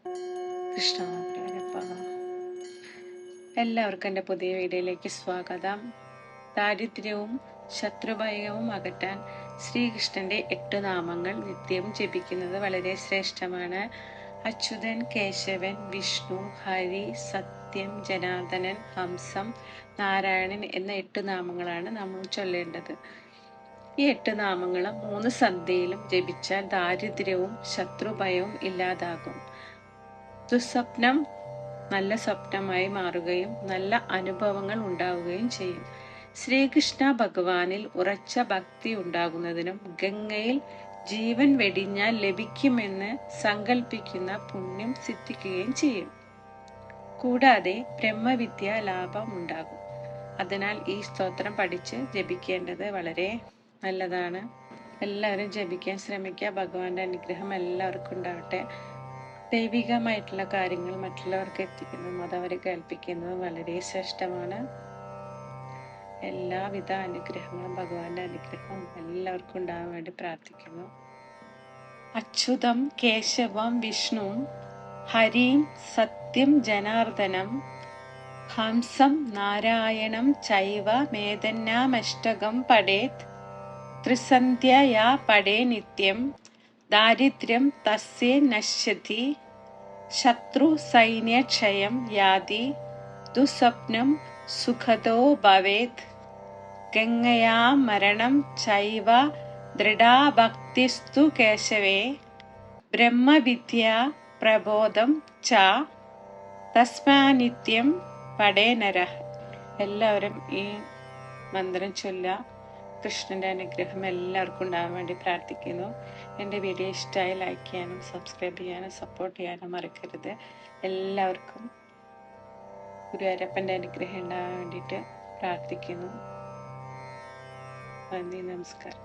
കൃഷ്ണ എല്ലാവർക്കും എൻ്റെ പുതിയ വീഡിയോയിലേക്ക് സ്വാഗതം. ദാരിദ്ര്യവും ശത്രുഭയവും അകറ്റാൻ ശ്രീകൃഷ്ണന്റെ 8 നാമങ്ങൾ നിത്യവും ജപിക്കുന്നത് വളരെ ശ്രേഷ്ഠമാണ്. അച്യുതൻ, കേശവൻ, വിഷ്ണു, ഹരി, സത്യം, ജനാർദ്ദനൻ, ഹംസം, നാരായണൻ എന്ന 8 നാമങ്ങളാണ് നമ്മൾ ചൊല്ലേണ്ടത്. ഈ 8 നാമങ്ങളും 3 സന്ധ്യയിലും ജപിച്ചാൽ ദാരിദ്ര്യവും ശത്രുഭയവും ഇല്ലാതാകും. ദുസ്വപ്നം നല്ല സ്വപ്നമായി മാറുകയും നല്ല അനുഭവങ്ങൾ ഉണ്ടാവുകയും ചെയ്യും. ശ്രീകൃഷ്ണ ഭഗവാനിൽ ഉറച്ച ഭക്തി ഉണ്ടാകുന്നതിനും ഗംഗയിൽ ജീവൻ വെടിഞ്ഞാൽ ലഭിക്കുമെന്ന് സങ്കല്പിക്കുന്ന പുണ്യം സിദ്ധിക്കുകയും ചെയ്യും. കൂടാതെ ബ്രഹ്മവിദ്യ ലാഭം ഉണ്ടാകും. അതിനാൽ ഈ സ്തോത്രം പഠിച്ച് ജപിക്കേണ്ടത് വളരെ നല്ലതാണ്. എല്ലാവരും ജപിക്കാൻ ശ്രമിക്കുക. ഭഗവാന്റെ അനുഗ്രഹം എല്ലാവർക്കും ഉണ്ടാവട്ടെ. ദൈവികമായിട്ടുള്ള കാര്യങ്ങൾ മറ്റുള്ളവർക്ക് എത്തിക്കുന്നതും അതവരെ കേൾപ്പിക്കുന്നതും വളരെ ശ്രേഷ്ഠമാണ്. എല്ലാവിധ അനുഗ്രഹങ്ങളും ഭഗവാന്റെ അനുഗ്രഹം എല്ലാവർക്കും ഉണ്ടാകാൻ വേണ്ടി പ്രാർത്ഥിക്കുന്നു. അച്യുതം, കേശവം, വിഷ്ണു, ഹരിം, സത്യം, ജനാർദ്ദനം, ഹംസം, നാരായണം ചൈവ മേദന്നാമഷ്ടകം പഠേത്. ത്രിസന്ധ്യയാ പഠേ നിത്യം ദാരിദ്ര്യം തസ്യ നശ്യതി. ശത്രു സൈന്യക്ഷയം യാതി. ദുസ്വപ്നം സുഖദോ ഭവേത്. ഗംഗയാ മരണം ചൈവ ദൃഢാഭക്തിസ്തു കേശവേ. ബ്രഹ്മവിദ്യാ പ്രബോധം ച തസ്മാനിത്യം പഠേ നരഃ. എല്ലാവരും ഈ മന്ത്രം ചൊല്ലുക. കൃഷ്ണന്റെ അനുഗ്രഹം എല്ലാവർക്കും ഉണ്ടാകാൻ വേണ്ടി പ്രാർത്ഥിക്കുന്നു. എൻ്റെ വീഡിയോ ഇഷ്ടമായി ലൈക്ക് ചെയ്യാനും സബ്സ്ക്രൈബ് ചെയ്യാനും സപ്പോർട്ട് ചെയ്യാനും മറക്കരുത്. എല്ലാവർക്കും ഗുരുവായൂരപ്പൻ്റെ അനുഗ്രഹം ഉണ്ടാകാൻ വേണ്ടിയിട്ട് പ്രാർത്ഥിക്കുന്നു. നന്ദി, നമസ്കാരം.